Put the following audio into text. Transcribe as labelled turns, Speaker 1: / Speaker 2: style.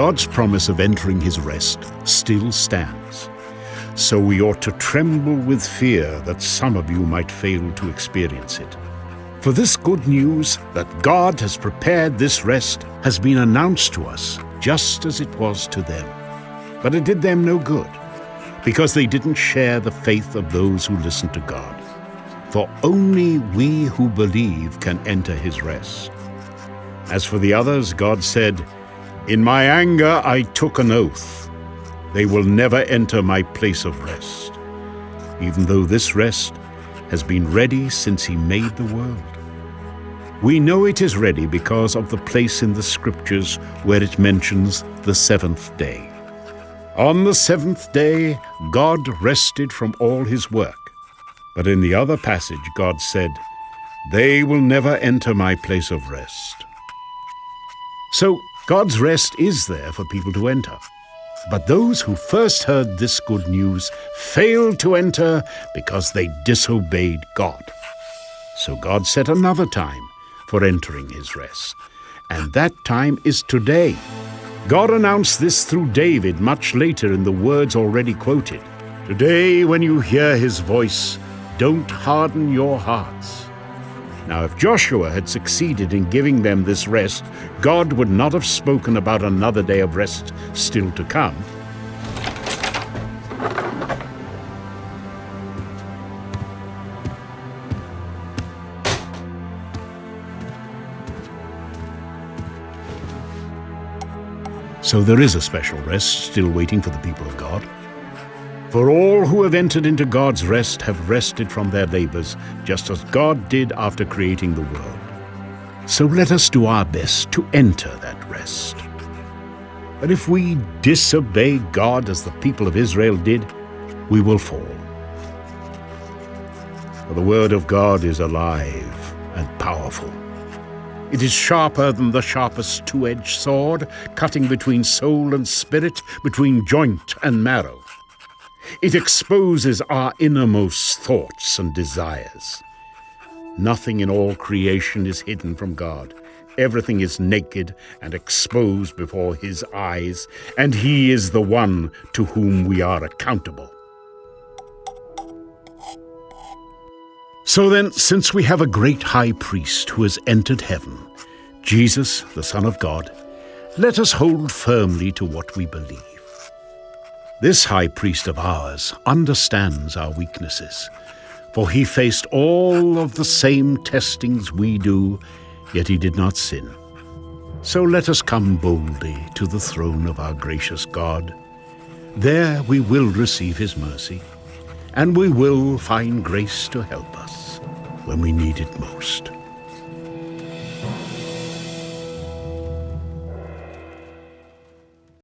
Speaker 1: God's promise of entering his rest still stands. So we ought to tremble with fear that some of you might fail to experience it. For this good news that God has prepared this rest has been announced to us just as it was to them. But it did them no good, because they didn't share the faith of those who listened to God. For only we who believe can enter his rest. As for the others, God said, "In my anger I took an oath. They will never enter my place of rest," even though this rest has been ready since he made the world. We know it is ready because of the place in the Scriptures where it mentions the seventh day. On the seventh day, God rested from all his work. But in the other passage, God said, "They will never enter my place of rest." So God's rest is there for people to enter. But those who first heard this good news failed to enter because they disobeyed God. So God set another time for entering his rest, and that time is today. God announced this through David much later in the words already quoted. "Today, when you hear his voice, don't harden your hearts." Now, if Joshua had succeeded in giving them this rest, God would not have spoken about another day of rest still to come. So there is a special rest still waiting for the people of God. For all who have entered into God's rest have rested from their labors, just as God did after creating the world. So let us do our best to enter that rest. But if we disobey God as the people of Israel did, we will fall. For the word of God is alive and powerful. It is sharper than the sharpest two-edged sword, cutting between soul and spirit, between joint and marrow. It exposes our innermost thoughts and desires. Nothing in all creation is hidden from God. Everything is naked and exposed before his eyes, and he is the one to whom we are accountable. So then, since we have a great high priest who has entered heaven, Jesus, the Son of God, let us hold firmly to what we believe. This high priest of ours understands our weaknesses, for he faced all of the same testings we do, yet he did not sin. So let us come boldly to the throne of our gracious God. There we will receive his mercy, and we will find grace to help us when we need it most.